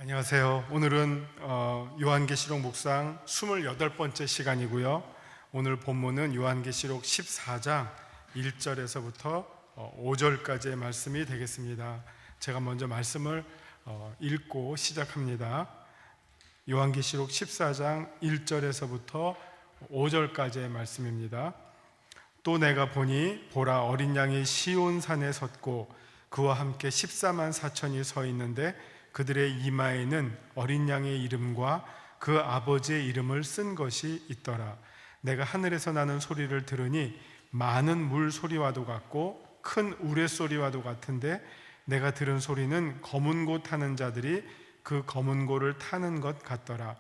안녕하세요. 오늘은 요한계시록 묵상 28번째 시간이고요. 오늘 본문은 요한계시록 14장 1절에서부터 5절까지의 말씀이 되겠습니다. 제가 먼저 말씀을 읽고 시작합니다. 요한계시록 14장 1절에서부터 5절까지의 말씀입니다. 또 내가 보니 보라, 어린 양이 시온 산에 섰고 그와 함께 14만 4천이 서 있는데 그들의 이마에는 어린 양의 이름과 그 아버지의 이름을 쓴 것이 있더라. 내가 하늘에서 나는 소리를 들으니 많은 물 소리와도 같고 큰 우레소리와도 같은데 내가 들은 소리는 검은 고 타는 자들이 그 검은 고를 타는 것 같더라.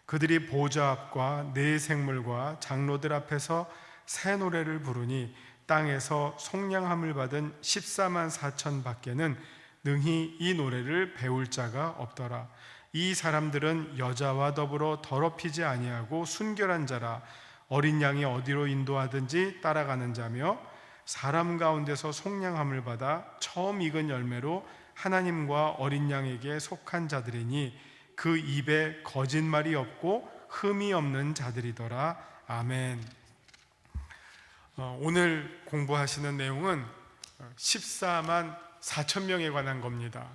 그들이 보좌 앞과 네 생물과 장로들 앞에서 새 노래를 부르니 땅에서 속량함을 받은 14만 4천 밖에는 능히 이 노래를 배울 자가 없더라. 이 사람들은 여자와 더불어 더럽히지 아니하고 순결한 자라. 어린 양이 어디로 인도하든지 따라가는 자며 사람 가운데서 속량함을 받아 처음 익은 열매로 하나님과 어린 양에게 속한 자들이니 그 입에 거짓말이 없고 흠이 없는 자들이더라. 아멘. 오늘 공부하시는 내용은 14만 4천 명에 관한 겁니다.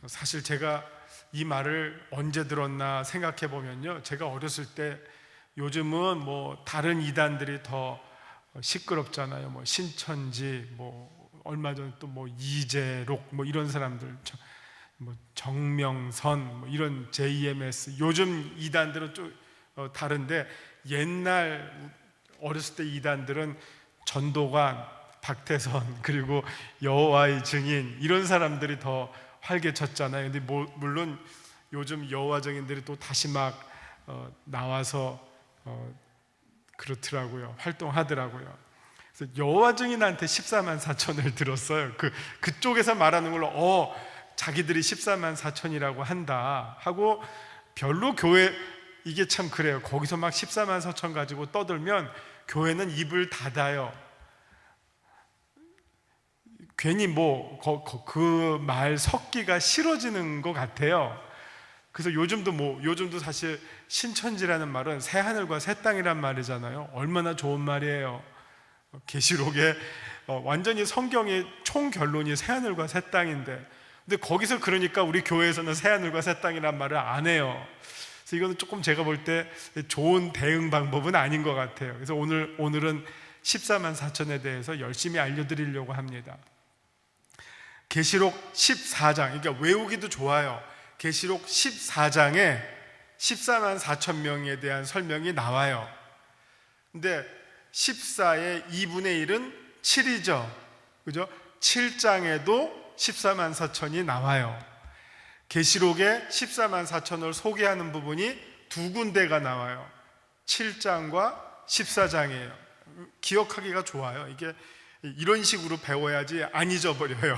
사실 제가 이 말을 언제 들었나 생각해 보면요, 제가 어렸을 때, 요즘은 뭐 다른 이단들이 더 시끄럽잖아요. 뭐 신천지, 뭐 얼마 전에 또 뭐 이재록, 뭐 이런 사람들, 뭐 정명선, 뭐 이런 JMS, 요즘 이단들은 좀 다른데, 옛날 어렸을 때 이단들은 전도관, 박태선, 그리고 여호와의 증인, 이런 사람들이 더 활개쳤잖아요. 근데 물론 요즘 여호와 증인들이 또 다시 막 나와서 그렇더라고요. 활동하더라고요. 그래서 여호와 증인한테 14만 4천을 들었어요. 그쪽에서 말하는 걸로 자기들이 14만 4천이라고 한다 하고, 별로 교회, 이게 참 그래요. 거기서 막 14만 4천 가지고 떠들면 교회는 입을 닫아요. 괜히 뭐 그 말 섞기가 싫어지는 것 같아요. 그래서 요즘도 사실 신천지라는 말은 새 하늘과 새 땅이란 말이잖아요. 얼마나 좋은 말이에요. 계시록에 완전히 성경의 총 결론이 새 하늘과 새 땅인데, 근데 거기서 그러니까 우리 교회에서는 새 하늘과 새 땅이란 말을 안 해요. 그래서 이거는 조금 제가 볼 때 좋은 대응 방법은 아닌 것 같아요. 그래서 오늘은 14만 4천에 대해서 열심히 알려드리려고 합니다. 계시록 14장, 그러니까 외우기도 좋아요. 계시록 14장에 14만 4천 명에 대한 설명이 나와요. 근데 14의 2분의 1은 7이죠. 그죠? 7장에도 14만 4천이 나와요. 계시록에 14만 4천을 소개하는 부분이 두 군데가 나와요. 7장과 14장이에요. 기억하기가 좋아요. 이게 이런 식으로 배워야지 안 잊어버려요.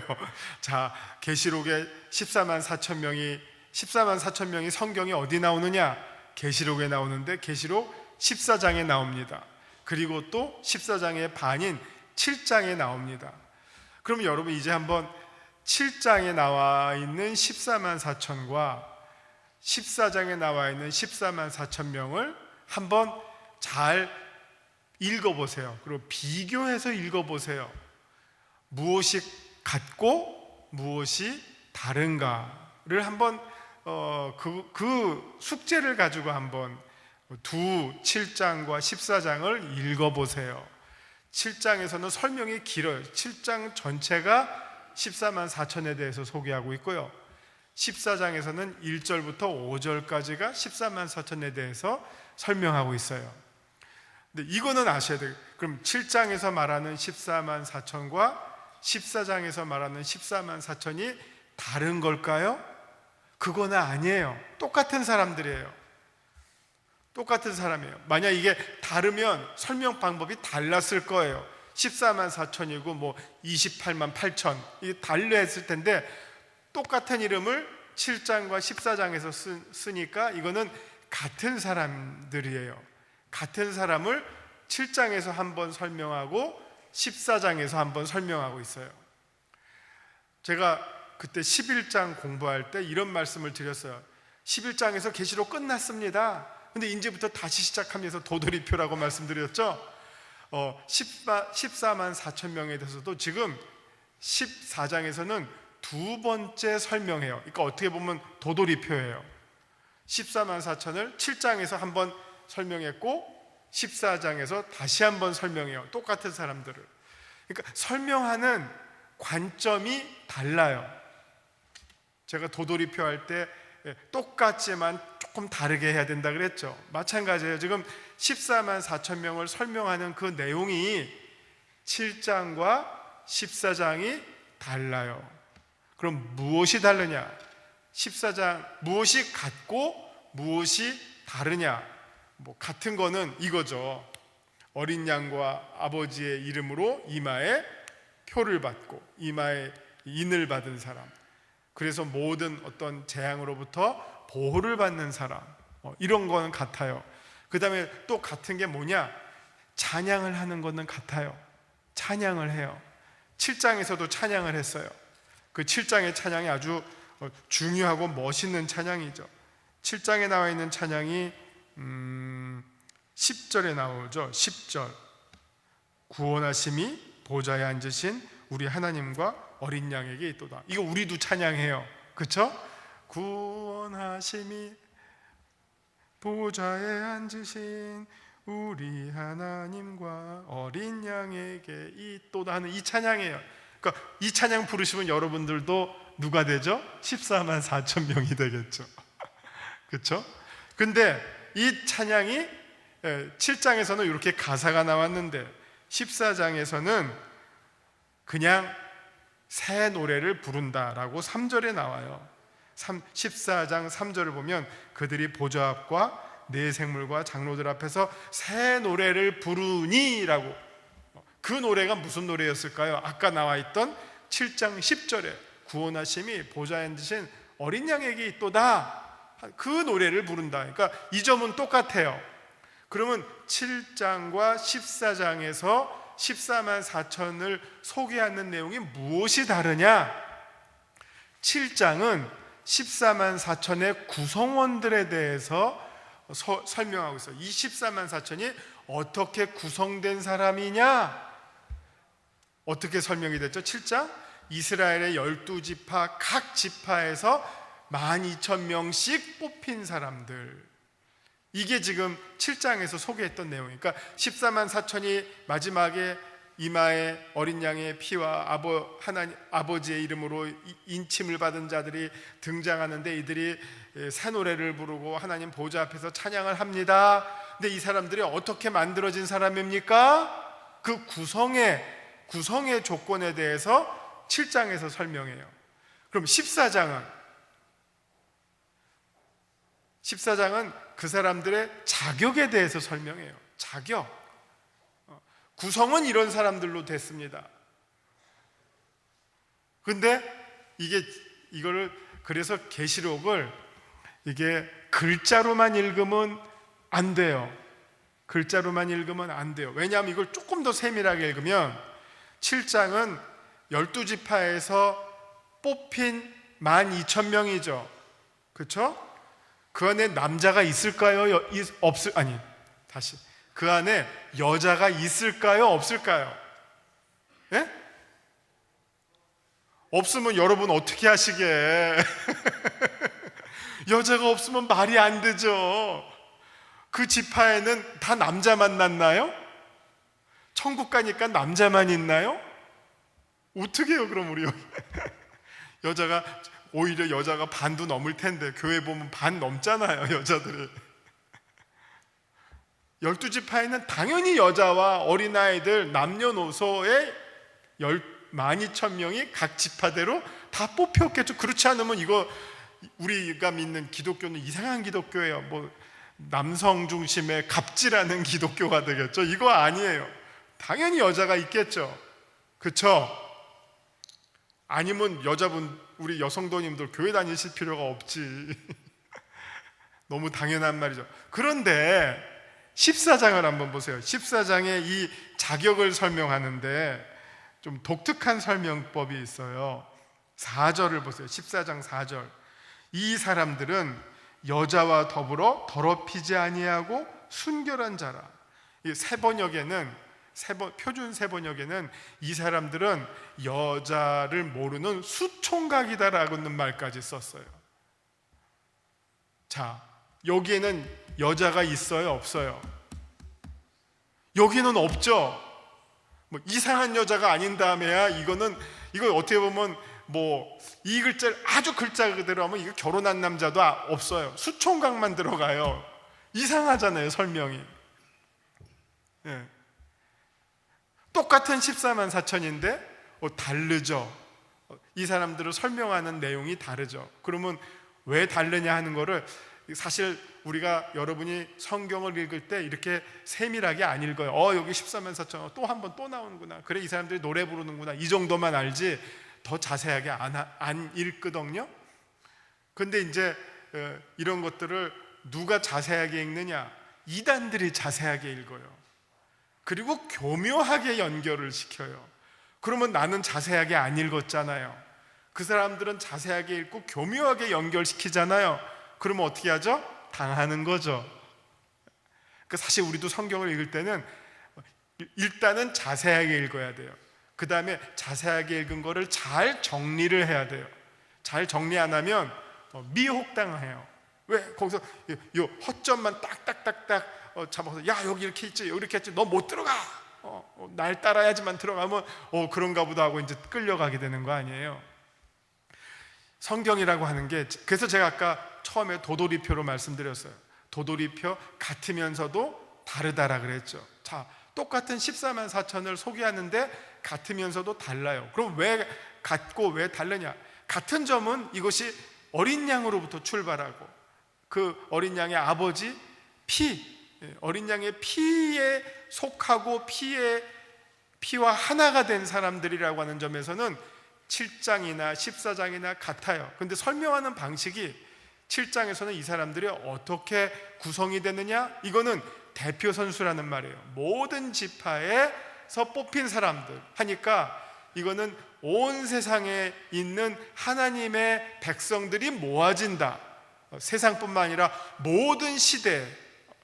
자, 계시록에 14만 4천 명이 성경에 어디 나오느냐? 계시록에 나오는데 계시록 14장에 나옵니다. 그리고 또 14장의 반인 7장에 나옵니다. 그럼 여러분 이제 한번 7장에 나와 있는 14만 4천과 14장에 나와 있는 14만 4천 명을 한번 잘 읽어보세요. 그리고 비교해서 읽어보세요. 무엇이 같고 무엇이 다른가를 한번 그 숙제를 가지고 한번 7장과 14장을 읽어보세요. 7장에서는 설명이 길어요. 7장 전체가 14만 4천에 대해서 소개하고 있고요. 14장에서는 1절부터 5절까지가 14만 4천에 대해서 설명하고 있어요. 근데 이거는 아셔야 돼요. 그럼 7장에서 말하는 14만 4천과 14장에서 말하는 14만 4천이 다른 걸까요? 그거는 아니에요. 똑같은 사람들이에요. 똑같은 사람이에요. 만약 이게 다르면 설명 방법이 달랐을 거예요. 14만 4천이고 뭐 28만 8천, 이게 달려 했을 텐데 똑같은 이름을 7장과 14장에서 쓰니까 이거는 같은 사람들이에요. 같은 사람을 7장에서 한번 설명하고 14장에서 한번 설명하고 있어요. 제가 그때 11장 공부할 때 이런 말씀을 드렸어요. 11장에서 계시록 끝났습니다. 근데 이제부터 다시 시작하면서 도돌이표라고 말씀드렸죠. 14만 4천 명에 대해서도 지금 14장에서는 두 번째 설명해요. 그러니까 어떻게 보면 도돌이표예요. 14만 4천을 7장에서 한번 설명했고 14장에서 다시 한번 설명해요. 똑같은 사람들을. 그러니까 설명하는 관점이 달라요. 제가 도돌이표 할 때 똑같지만 조금 다르게 해야 된다 그랬죠. 마찬가지예요. 지금 14만 4천 명을 설명하는 그 내용이 7장과 14장이 달라요. 그럼 무엇이 다르냐? 14장 무엇이 같고 무엇이 다르냐? 같은 거는 이거죠. 어린 양과 아버지의 이름으로 이마에 표를 받고 이마에 인을 받은 사람, 그래서 모든 어떤 재앙으로부터 보호를 받는 사람, 이런 거는 같아요. 그 다음에 또 같은 게 뭐냐? 찬양을 하는 거는 같아요. 찬양을 해요. 7장에서도 찬양을 했어요. 그 7장의 찬양이 아주 중요하고 멋있는 찬양이죠. 7장에 나와 있는 찬양이 10절에 나오죠. 10절. 구원하심이 보좌에 앉으신 우리 하나님과 어린 양에게 있도다. 이거 우리도 찬양해요. 그렇죠? 구원하심이 보좌에 앉으신 우리 하나님과 어린 양에게 있도다 하는 이 찬양이에요. 그러니까 이 찬양 부르시면 여러분들도 누가 되죠? 14만 4천 명이 되겠죠. 그렇죠? 근데 이 찬양이 7장에서는 이렇게 가사가 나왔는데 14장에서는 그냥 새 노래를 부른다라고 3절에 나와요. 14장 3절을 보면 그들이 보좌 앞과 네 생물과 장로들 앞에서 새 노래를 부르니라고. 그 노래가 무슨 노래였을까요? 아까 나와 있던 7장 10절에 구원하심이 보좌에 앉으신 어린 양에게 있도다, 그 노래를 부른다. 그러니까 이 점은 똑같아요. 그러면 7장과 14장에서 14만 4천을 소개하는 내용이 무엇이 다르냐? 7장은 14만 4천의 구성원들에 대해서 설명하고 있어요. 이 14만 4천이 어떻게 구성된 사람이냐? 어떻게 설명이 됐죠? 7장 이스라엘의 12지파 각 지파에서 12,000명씩 뽑힌 사람들, 이게 지금 7장에서 소개했던 내용이니까 14만 4천이 마지막에 이마에 어린 양의 피와 아버지의 이름으로 인침을 받은 자들이 등장하는데 이들이 새 노래를 부르고 하나님 보좌 앞에서 찬양을 합니다. 근데 이 사람들이 어떻게 만들어진 사람입니까? 그 구성의 조건에 대해서 7장에서 설명해요. 그럼 14장은 그 사람들의 자격에 대해서 설명해요. 자격. 구성은 이런 사람들로 됐습니다. 근데 이거를 그래서 계시록을 이게 글자로만 읽으면 안 돼요. 글자로만 읽으면 안 돼요. 왜냐하면 이걸 조금 더 세밀하게 읽으면 7장은 12지파에서 뽑힌 12,000명이죠. 그렇죠? 그 안에 남자가 있을까요? 그 안에 여자가 있을까요? 없을까요? 예? 없으면 여러분 어떻게 하시게? 여자가 없으면 말이 안 되죠. 그 지파에는 다 남자 만났나요? 천국 가니까 남자만 있나요? 어떻게 해요 그럼 우리 오히려 여자가 반도 넘을 텐데 교회 보면 반 넘잖아요 여자들이. 12지파에는 당연히 여자와 어린아이들 남녀노소의 12,000명이 각 지파대로 다 뽑혔겠죠. 그렇지 않으면 이거 우리가 믿는 기독교는 이상한 기독교예요. 뭐 남성 중심의 갑질하는 기독교가 되겠죠. 이거 아니에요. 당연히 여자가 있겠죠. 그렇죠? 아니면 여자분, 우리 여성도님들 교회 다니실 필요가 없지. 너무 당연한 말이죠. 그런데 14장을 한번 보세요. 14장에 이 자격을 설명하는데 좀 독특한 설명법이 있어요. 4절을 보세요. 14장 4절. 이 사람들은 여자와 더불어 더럽히지 아니하고 순결한 자라. 이 표준 세번역에는 이 사람들은 여자를 모르는 수총각이다라는 말까지 썼어요. 자, 여기에는 여자가 있어요, 없어요? 여기는 없죠. 뭐 이상한 여자가 아닌 다음에야 이거 어떻게 보면 뭐 이 글자를 아주 글자 그대로 하면 이거 결혼한 남자도 없어요. 수총각만 들어가요. 이상하잖아요, 설명이. 예. 똑같은 14만 4천인데 다르죠. 이 사람들을 설명하는 내용이 다르죠. 그러면 왜 다르냐 하는 거를 사실 우리가 여러분이 성경을 읽을 때 이렇게 세밀하게 안 읽어요. 여기 14만 4천 또 한 번 또 나오는구나. 그래, 이 사람들이 노래 부르는구나. 이 정도만 알지 더 자세하게 안 읽거든요. 근데 이제 이런 것들을 누가 자세하게 읽느냐? 이단들이 자세하게 읽어요. 그리고 교묘하게 연결을 시켜요. 그러면 나는 자세하게 안 읽었잖아요. 그 사람들은 자세하게 읽고 교묘하게 연결시키잖아요. 그러면 어떻게 하죠? 당하는 거죠. 사실 우리도 성경을 읽을 때는 일단은 자세하게 읽어야 돼요. 그 다음에 자세하게 읽은 거를 잘 정리를 해야 돼요. 잘 정리 안 하면 미혹당해요. 왜? 거기서 요 허점만 딱딱딱딱 잡아서 야, 여기 이렇게 있지, 여기 이렇게 했지, 너 못 들어가. 날 따라야지만 들어가면 그런가 보다 하고 이제 끌려가게 되는 거 아니에요. 성경이라고 하는 게, 그래서 제가 아까 처음에 도돌이표로 말씀드렸어요. 도돌이표, 같으면서도 다르다라 그랬죠. 자, 똑같은 14만 4천을 소개하는데 같으면서도 달라요. 그럼 왜 같고 왜 다르냐? 같은 점은 이것이 어린 양으로부터 출발하고 그 어린 양의 아버지 어린 양의 피에 속하고 피와 하나가 된 사람들이라고 하는 점에서는 7장이나 14장이나 같아요. 근데 설명하는 방식이 7장에서는 이 사람들이 어떻게 구성이 되느냐? 이거는 대표 선수라는 말이에요. 모든 지파에서 뽑힌 사람들 하니까 이거는 온 세상에 있는 하나님의 백성들이 모아진다. 세상뿐만 아니라 모든 시대,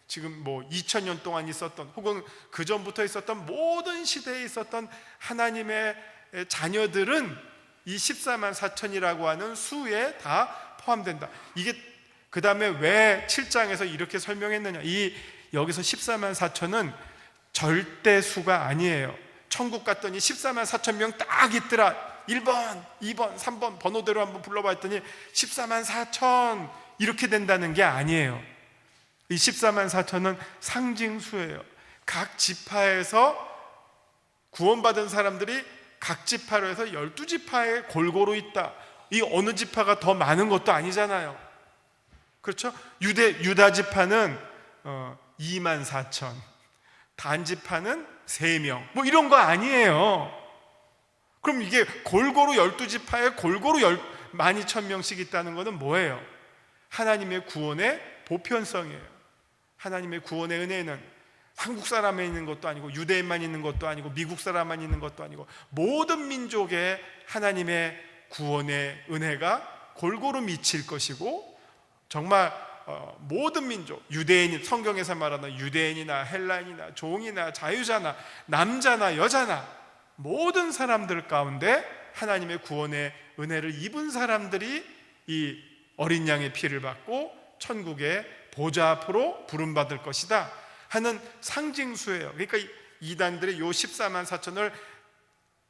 지금 2000년 동안 있었던 혹은 그 전부터 있었던 모든 시대에 있었던 하나님의 자녀들은 이 14만 4천이라고 하는 수에 다 포함된다. 이게 그 다음에 왜 7장에서 이렇게 설명했느냐? 여기서 14만 4천은 절대 수가 아니에요. 천국 갔더니 14만 4천 명 딱 있더라. 1번, 2번, 3번 번호대로 한번 불러봤더니 14만 4천 이렇게 된다는 게 아니에요. 이 14만 4천은 상징수예요. 각 지파에서 구원받은 사람들이 각 지파로 해서 12지파에 골고루 있다. 이 어느 지파가 더 많은 것도 아니잖아요. 그렇죠? 유다 지파는 2만 4천, 단 지파는 3명, 이런 거 아니에요. 그럼 이게 골고루 12지파에 골고루 12,000명씩 있다는 것은 뭐예요? 하나님의 구원의 보편성이에요. 하나님의 구원의 은혜는 한국 사람에 있는 것도 아니고 유대인만 있는 것도 아니고 미국 사람만 있는 것도 아니고 모든 민족에 하나님의 구원의 은혜가 골고루 미칠 것이고, 정말 모든 민족, 유대인, 성경에서 말하는 유대인이나 헬라인이나 종이나 자유자나 남자나 여자나 모든 사람들 가운데 하나님의 구원의 은혜를 입은 사람들이 이 어린 양의 피를 받고 천국의 보좌 앞으로 부름받을 것이다 하는 상징수예요. 그러니까 이단들의 요 14만 4천을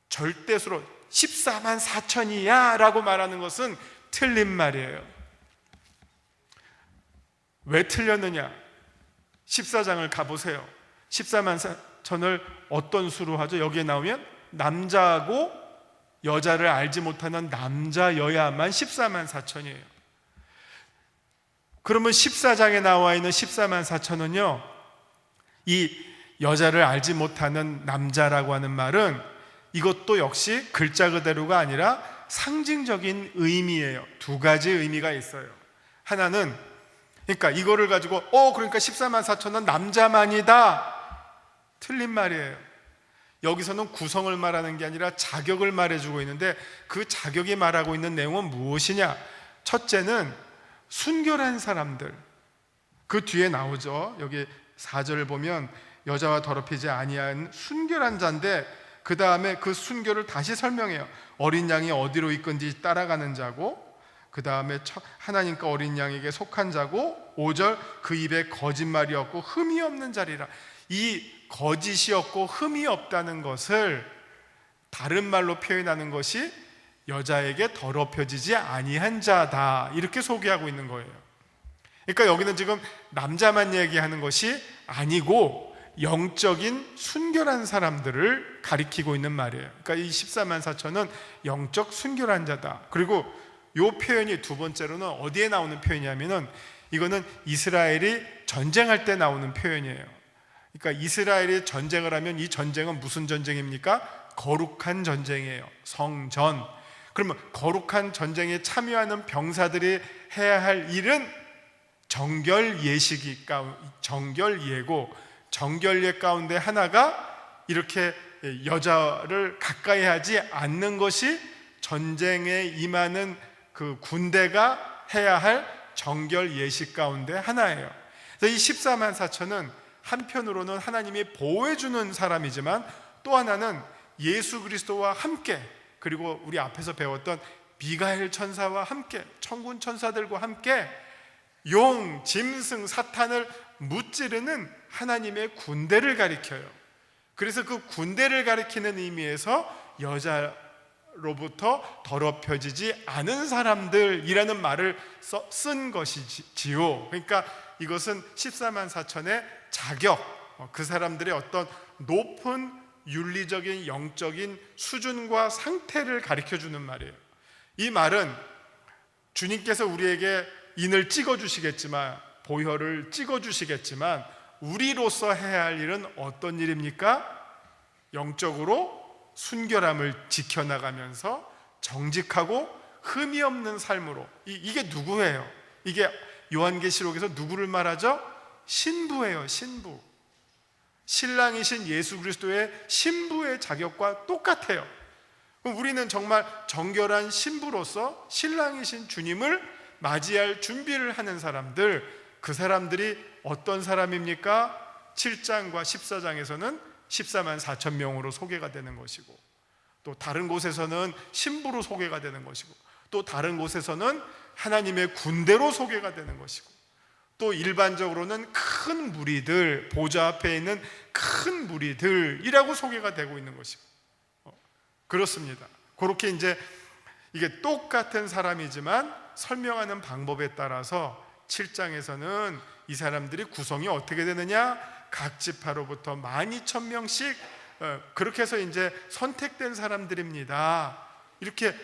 절대수로 14만 4천이야 라고 말하는 것은 틀린 말이에요. 왜 틀렸느냐? 14장을 가보세요. 14만 4천을 어떤 수로 하죠? 여기에 나오면 남자하고 여자를 알지 못하는 남자여야만 14만 4천이에요. 그러면 14장에 나와 있는 14만 4천은요, 이 여자를 알지 못하는 남자라고 하는 말은 이것도 역시 글자 그대로가 아니라 상징적인 의미예요. 두 가지 의미가 있어요. 하나는, 그러니까 이거를 가지고 그러니까 14만 4천은 남자만이다, 틀린 말이에요. 여기서는 구성을 말하는 게 아니라 자격을 말해주고 있는데, 그 자격이 말하고 있는 내용은 무엇이냐? 첫째는 순결한 사람들. 그 뒤에 나오죠. 여기 4절을 보면 여자와 더럽히지 아니한 순결한 자인데, 그 다음에 그 순결을 다시 설명해요. 어린 양이 어디로 이끈지 따라가는 자고, 그 다음에 하나님과 어린 양에게 속한 자고, 5절 그 입에 거짓말이 없고 흠이 없는 자리라. 이 거짓이 없고 흠이 없다는 것을 다른 말로 표현하는 것이 여자에게 더럽혀지지 아니한 자다, 이렇게 소개하고 있는 거예요. 그러니까 여기는 지금 남자만 얘기하는 것이 아니고 영적인 순결한 사람들을 가리키고 있는 말이에요. 그러니까 이 14만 4천은 영적 순결한 자다. 그리고 이 표현이 두 번째로는 어디에 나오는 표현이냐면은, 이거는 이스라엘이 전쟁할 때 나오는 표현이에요. 그러니까 이스라엘이 전쟁을 하면 이 전쟁은 무슨 전쟁입니까? 거룩한 전쟁이에요. 성전. 그러면 거룩한 전쟁에 참여하는 병사들이 해야 할 일은 정결예고, 정결예 가운데 하나가 이렇게 여자를 가까이 하지 않는 것이 전쟁에 임하는 그 군대가 해야 할 정결예식 가운데 하나예요. 그래서 이 14만 4천은 한편으로는 하나님이 보호해주는 사람이지만, 또 하나는 예수 그리스도와 함께, 그리고 우리 앞에서 배웠던 미가엘 천사와 함께, 천군 천사들과 함께 용, 짐승, 사탄을 무찌르는 하나님의 군대를 가리켜요. 그래서 그 군대를 가리키는 의미에서 여자로부터 더럽혀지지 않은 사람들이라는 말을 쓴 것이지요. 그러니까 이것은 14만 4천의 자격, 그 사람들의 어떤 높은 윤리적인 영적인 수준과 상태를 가리켜주는 말이에요. 이 말은 주님께서 우리에게 인을 찍어주시겠지만, 보혈을 찍어주시겠지만, 우리로서 해야 할 일은 어떤 일입니까? 영적으로 순결함을 지켜나가면서 정직하고 흠이 없는 삶으로. 이게 누구예요? 이게 요한계시록에서 누구를 말하죠? 신부예요. 신부. 신랑이신 예수 그리스도의 신부의 자격과 똑같아요. 그럼 우리는 정말 정결한 신부로서 신랑이신 주님을 맞이할 준비를 하는 사람들, 그 사람들이 어떤 사람입니까? 7장과 14장에서는 14만 4천 명으로 소개가 되는 것이고, 또 다른 곳에서는 신부로 소개가 되는 것이고, 또 다른 곳에서는 하나님의 군대로 소개가 되는 것이고, 또 일반적으로는 큰 무리들, 보좌 앞에 있는 큰 무리들이라고 소개가 되고 있는 것이고, 그렇습니다. 그렇게 이제 이게 똑같은 사람이지만 설명하는 방법에 따라서 7장에서는 이 사람들이 구성이 어떻게 되느냐, 각 지파로부터 12,000명씩 그렇게 해서 이제 선택된 사람들입니다. 그렇게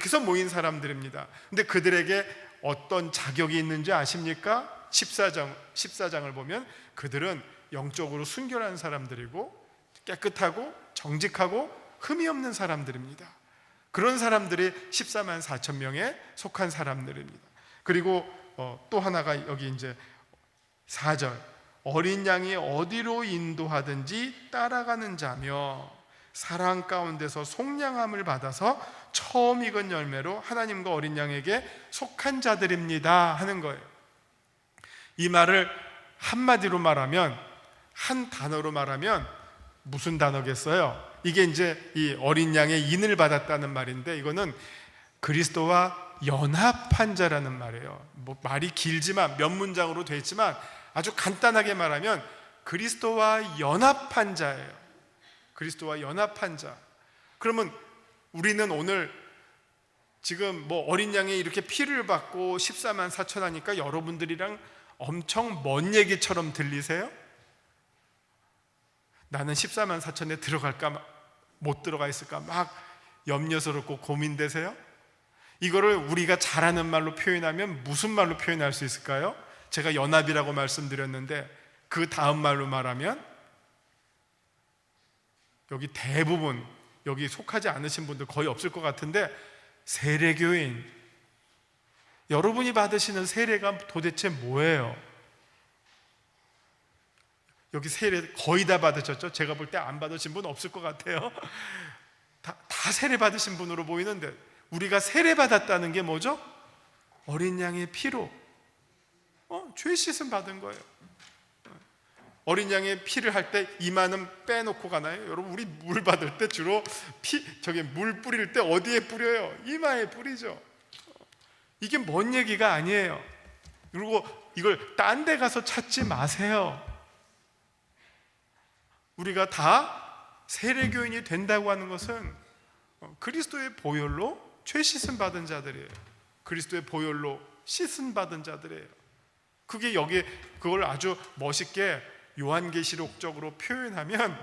해서 모인 사람들입니다. 근데 그들에게 어떤 자격이 있는지 아십니까? 14장을 보면 그들은 영적으로 순결한 사람들이고 깨끗하고 정직하고 흠이 없는 사람들입니다. 그런 사람들이 14만 4천 명에 속한 사람들입니다. 그리고 또 하나가 여기 이제 4절, 어린 양이 어디로 인도하든지 따라가는 자며 사랑 가운데서 속량함을 받아서 처음 익은 열매로 하나님과 어린 양에게 속한 자들입니다 하는 거예요. 이 말을 한마디로 말하면, 한 단어로 말하면 무슨 단어겠어요? 이게 이제 이 어린 양의 인을 받았다는 말인데, 이거는 그리스도와 연합한 자라는 말이에요. 뭐 말이 길지만 몇 문장으로 되어 있지만 아주 간단하게 말하면 그리스도와 연합한 자예요. 그리스도와 연합한 자. 그러면 우리는 오늘 지금 뭐 어린 양이 이렇게 피를 받고 14만 4천 하니까 여러분들이랑 엄청 먼 얘기처럼 들리세요? 나는 14만 4천에 들어갈까 못 들어가 있을까 막 염려스럽고 고민되세요? 이거를 우리가 잘하는 말로 표현하면 무슨 말로 표현할 수 있을까요? 제가 연합이라고 말씀드렸는데 그 다음 말로 말하면, 여기 대부분 여기 속하지 않으신 분들 거의 없을 것 같은데, 세례교인, 여러분이 받으시는 세례가 도대체 뭐예요? 여기 세례 거의 다 받으셨죠? 제가 볼 때 안 받으신 분 없을 것 같아요. 다 세례 받으신 분으로 보이는데, 우리가 세례 받았다는 게 뭐죠? 어린 양의 피로 죄 씻음 받은 거예요. 어린 양의 피를 할 때 이마는 빼놓고 가나요? 여러분, 우리 물 받을 때 주로 물 뿌릴 때 어디에 뿌려요? 이마에 뿌리죠. 이게 뭔 얘기가 아니에요. 그리고 이걸 딴 데 가서 찾지 마세요. 우리가 다 세례교인이 된다고 하는 것은 그리스도의 보혈로 죄 씻음 받은 자들이에요. 그리스도의 보혈로 씻음 받은 자들이에요. 그게 그걸 아주 멋있게 요한계시록적으로 표현하면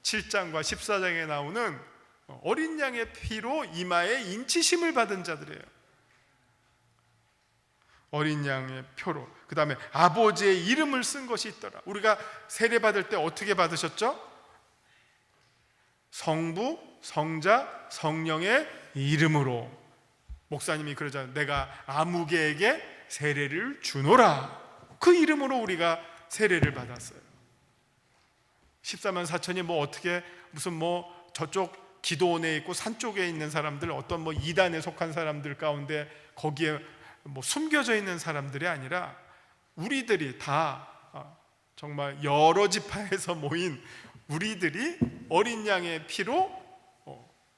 7장과 14장에 나오는 어린 양의 피로 이마에 인치심을 받은 자들이에요. 어린 양의 표로. 그 다음에 아버지의 이름을 쓴 것이 있더라. 우리가 세례 받을 때 어떻게 받으셨죠? 성부, 성자, 성령의 이름으로. 목사님이 그러잖아요. 내가 아무개에게 세례를 주노라. 그 이름으로 우리가 세례를 받았어요. 14만 4천이 어떻게 무슨 저쪽 기도원에 있고 산 쪽에 있는 사람들, 어떤 이단에 속한 사람들 가운데 거기에 숨겨져 있는 사람들이 아니라 우리들이 다 정말 여러 지파에서 모인 우리들이 어린 양의 피로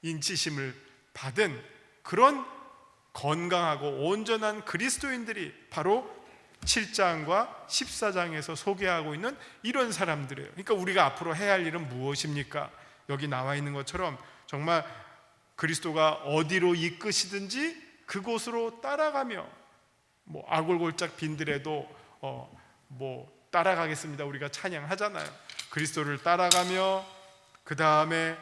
인치심을 받은 그런 건강하고 온전한 그리스도인들이 바로 7장과 14장에서 소개하고 있는 이런 사람들이에요. 그러니까 우리가 앞으로 해야 할 일은 무엇입니까? 여기 나와 있는 것처럼 정말 그리스도가 어디로 이끄시든지 그곳으로 따라가며 아골골짝 빈들에도 따라가겠습니다 우리가 찬양하잖아요. 그리스도를 따라가며 그 다음에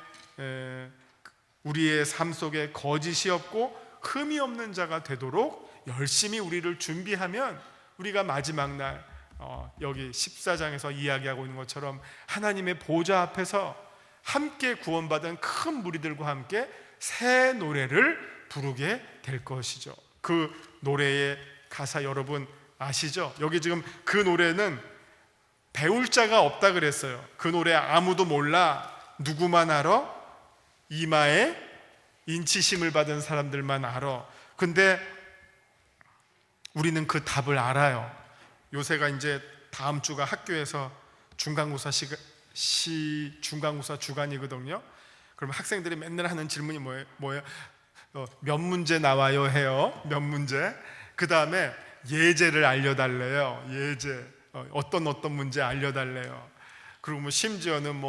우리의 삶 속에 거짓이 없고 흠이 없는 자가 되도록 열심히 우리를 준비하면 우리가 마지막 날 여기 14장에서 이야기하고 있는 것처럼 하나님의 보좌 앞에서 함께 구원받은 큰 무리들과 함께 새 노래를 부르게 될 것이죠. 그 노래의 가사 여러분 아시죠? 여기 지금 그 노래는 배울 자가 없다 그랬어요. 그 노래 아무도 몰라. 누구만 알아? 이마에 인치심을 받은 사람들만 알아. 근데 우리는 그 답을 알아요. 요새가 이제 다음 주가 학교에서 중간고사 중간고사 주간이거든요. 그럼 학생들이 맨날 하는 질문이 뭐예요? 몇 문제 나와요 해요. 몇 문제. 그 다음에 예제를 알려달래요. 예제. 어떤 문제 알려달래요. 그리고 심지어는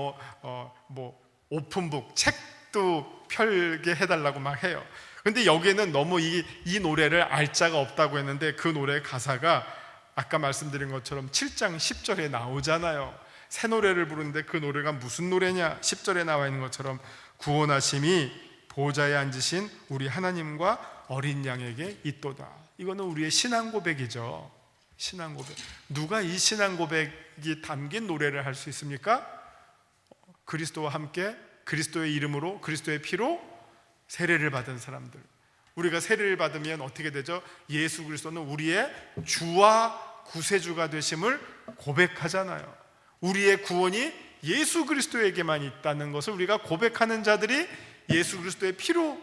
오픈북 책도 펼게 해달라고 막 해요. 근데 여기에는 너무 이 노래를 알 자가 없다고 했는데 그 노래 가사가 아까 말씀드린 것처럼 7장 10절에 나오잖아요. 새 노래를 부르는데 그 노래가 무슨 노래냐? 10절에 나와 있는 것처럼 구원하심이 보좌에 앉으신 우리 하나님과 어린 양에게 있도다. 이거는 우리의 신앙 고백이죠. 신앙 고백. 누가 이 신앙 고백이 담긴 노래를 할 수 있습니까? 그리스도와 함께 그리스도의 이름으로 그리스도의 피로 세례를 받은 사람들. 우리가 세례를 받으면 어떻게 되죠? 예수 그리스도는 우리의 주와 구세주가 되심을 고백하잖아요. 우리의 구원이 예수 그리스도에게만 있다는 것을 우리가 고백하는 자들이 예수 그리스도의 피로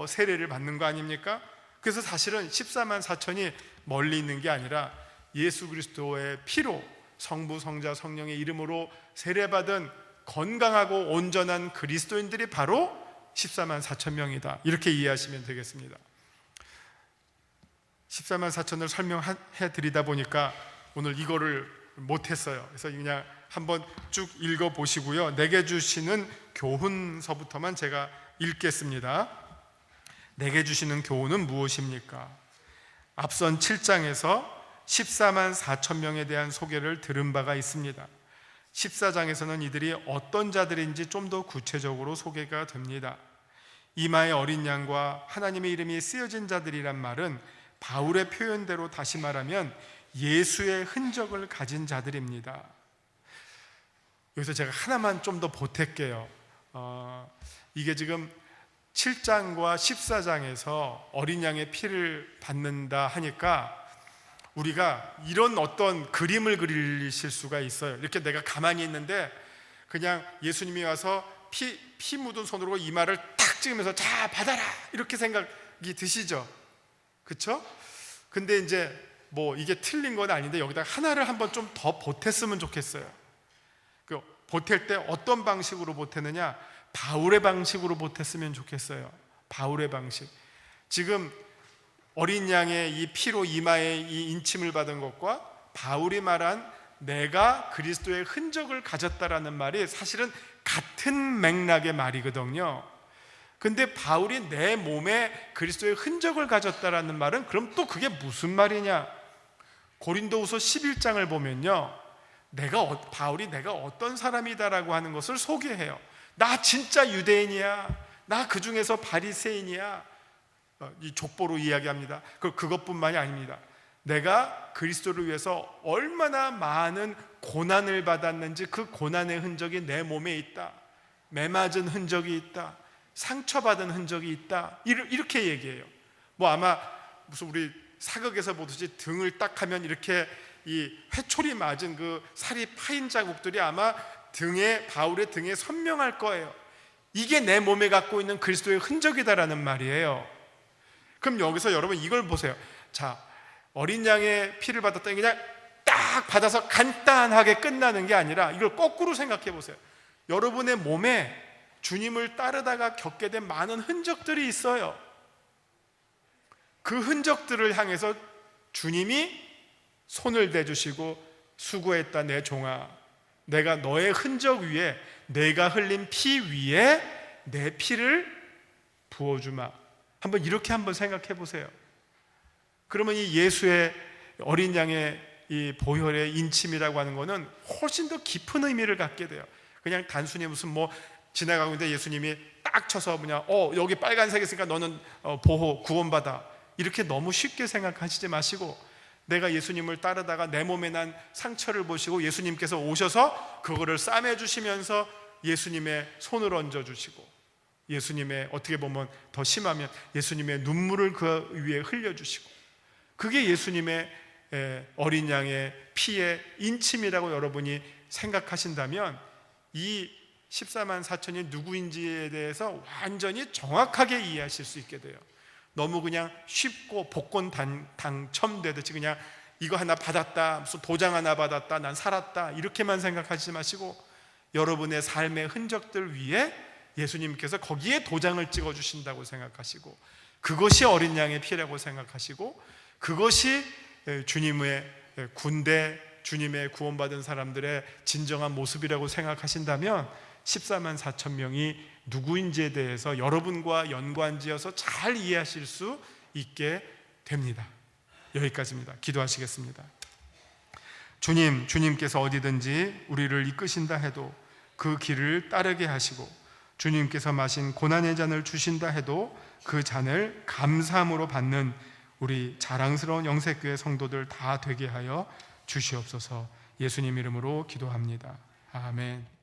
세례를 받는 거 아닙니까? 그래서 사실은 14만 4천이 멀리 있는 게 아니라 예수 그리스도의 피로 성부, 성자, 성령의 이름으로 세례받은 건강하고 온전한 그리스도인들이 바로 14만 4천 명이다. 이렇게 이해하시면 되겠습니다. 14만 4천을 설명해 드리다 보니까 오늘 이거를 못했어요. 그래서 그냥 한번 쭉 읽어보시고요. 내게 주시는 교훈서부터만 제가 읽겠습니다. 내게 주시는 교훈은 무엇입니까? 앞선 7장에서 14만 4천 명에 대한 소개를 들은 바가 있습니다. 14장에서는 이들이 어떤 자들인지 좀 더 구체적으로 소개가 됩니다. 이마에 어린 양과 하나님의 이름이 쓰여진 자들이란 말은 바울의 표현대로 다시 말하면 예수의 흔적을 가진 자들입니다. 여기서 제가 하나만 좀 더 보탤게요. 이게 지금 7장과 14장에서 어린 양의 피를 받는다 하니까 우리가 이런 어떤 그림을 그리실 수가 있어요. 이렇게 내가 가만히 있는데 그냥 예수님이 와서 피 묻은 손으로 이마를 탁 찍으면서 자 받아라 이렇게 생각이 드시죠? 그렇죠? 근데 이제 뭐 이게 틀린 건 아닌데 여기다 하나를 한번 좀 더 보탰으면 좋겠어요. 그 보탤 때 어떤 방식으로 보태느냐? 바울의 방식으로 보탰으면 좋겠어요. 바울의 방식. 지금 어린 양의 이 피로 이마에 이 인침을 받은 것과 바울이 말한 내가 그리스도의 흔적을 가졌다라는 말이 사실은 같은 맥락의 말이거든요. 근데 바울이 내 몸에 그리스도의 흔적을 가졌다라는 말은 그럼 또 그게 무슨 말이냐? 고린도후서 11장을 보면요, 바울이 내가 어떤 사람이다라고 하는 것을 소개해요. 나 진짜 유대인이야. 나 그 중에서 바리새인이야. 이 족보로 이야기합니다. 그것뿐만이 아닙니다. 내가 그리스도를 위해서 얼마나 많은 고난을 받았는지 그 고난의 흔적이 내 몸에 있다. 매맞은 흔적이 있다. 상처받은 흔적이 있다. 이렇게 얘기해요. 뭐 아마 무슨 우리 사극에서 보듯이 등을 딱 하면 이렇게 이 회초리 맞은 그 살이 파인 자국들이 아마 바울의 등에 선명할 거예요. 이게 내 몸에 갖고 있는 그리스도의 흔적이다라는 말이에요. 그럼 여기서 여러분 이걸 보세요. 자, 어린 양의 피를 받았더니 그냥 딱 받아서 간단하게 끝나는 게 아니라 이걸 거꾸로 생각해 보세요. 여러분의 몸에 주님을 따르다가 겪게 된 많은 흔적들이 있어요. 그 흔적들을 향해서 주님이 손을 대주시고 수고했다 내 종아, 내가 너의 흔적 위에, 내가 흘린 피 위에 내 피를 부어주마. 한번 이렇게 한번 생각해 보세요. 그러면 이 예수의 어린 양의 이 보혈의 인침이라고 하는 것은 훨씬 더 깊은 의미를 갖게 돼요. 그냥 단순히 무슨 뭐 지나가고 있는데 예수님이 딱 쳐서 그냥 여기 빨간색 있으니까 너는 보호 구원받아, 이렇게 너무 쉽게 생각하시지 마시고, 내가 예수님을 따르다가 내 몸에 난 상처를 보시고 예수님께서 오셔서 그거를 싸매주시면서 예수님의 손을 얹어주시고, 예수님의 어떻게 보면 더 심하면 예수님의 눈물을 그 위에 흘려주시고, 그게 예수님의 어린 양의 피의 인침이라고 여러분이 생각하신다면 이 14만 4천이 누구인지에 대해서 완전히 정확하게 이해하실 수 있게 돼요. 너무 그냥 쉽고 복권 당첨되듯이 그냥 이거 하나 받았다, 무슨 도장 하나 받았다, 난 살았다, 이렇게만 생각하지 마시고 여러분의 삶의 흔적들 위에 예수님께서 거기에 도장을 찍어주신다고 생각하시고, 그것이 어린 양의 피라고 생각하시고, 그것이 주님의 군대, 주님의 구원받은 사람들의 진정한 모습이라고 생각하신다면 14만 4천 명이 누구인지에 대해서 여러분과 연관지어서 잘 이해하실 수 있게 됩니다. 여기까지입니다. 기도하시겠습니다. 주님께서 어디든지 우리를 이끄신다 해도 그 길을 따르게 하시고, 주님께서 마신 고난의 잔을 주신다 해도 그 잔을 감사함으로 받는 우리 자랑스러운 영세교회 성도들 다 되게 하여 주시옵소서. 예수님 이름으로 기도합니다. 아멘.